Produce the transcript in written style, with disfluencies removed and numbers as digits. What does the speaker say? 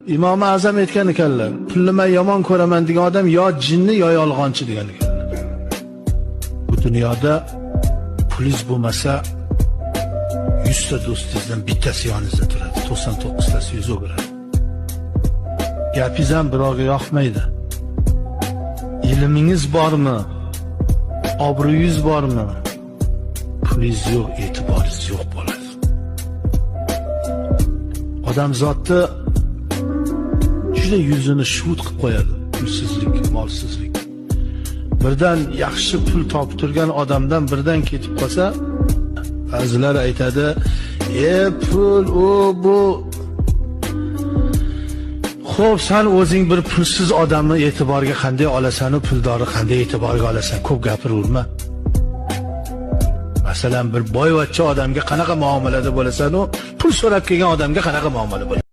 İmom Azam aytgan ekanlar, pulni yomon ko'raman degan odam yo jinni yo yolg'onchi degan ekanlar. Bu dunyoda pulingiz bo'lmasa 100 ta do'stingizdan bittasi yoningizda turadi, 99 tasi yuz o'giradi. Gapingiz ham birovga yoqmaydi. Ilmingiz bormi? Obro'yingiz bormi? Pulingiz yo'q, e'tiboringiz yo'q bo'ladi. Odam zotni juda yuzini shuvut qilib qo'yadi. Pulsizlik, molsizlik. Birdan yaxshi pul topib turgan odamdan birdan ketib qolsa, ba'zilar aytadi, pul bu. Xo'p, sen o'zing bir pulsiz odamni e'tiborga qanday olasan, u puldorni qanday e'tiborga olasan? Ko'p gapiraverma. Masalan, bir boyvachcha odamga qanaqa muomalada bo'lasan, u pul so'rab kelgan odamga qanaqa muomala bo'ladi?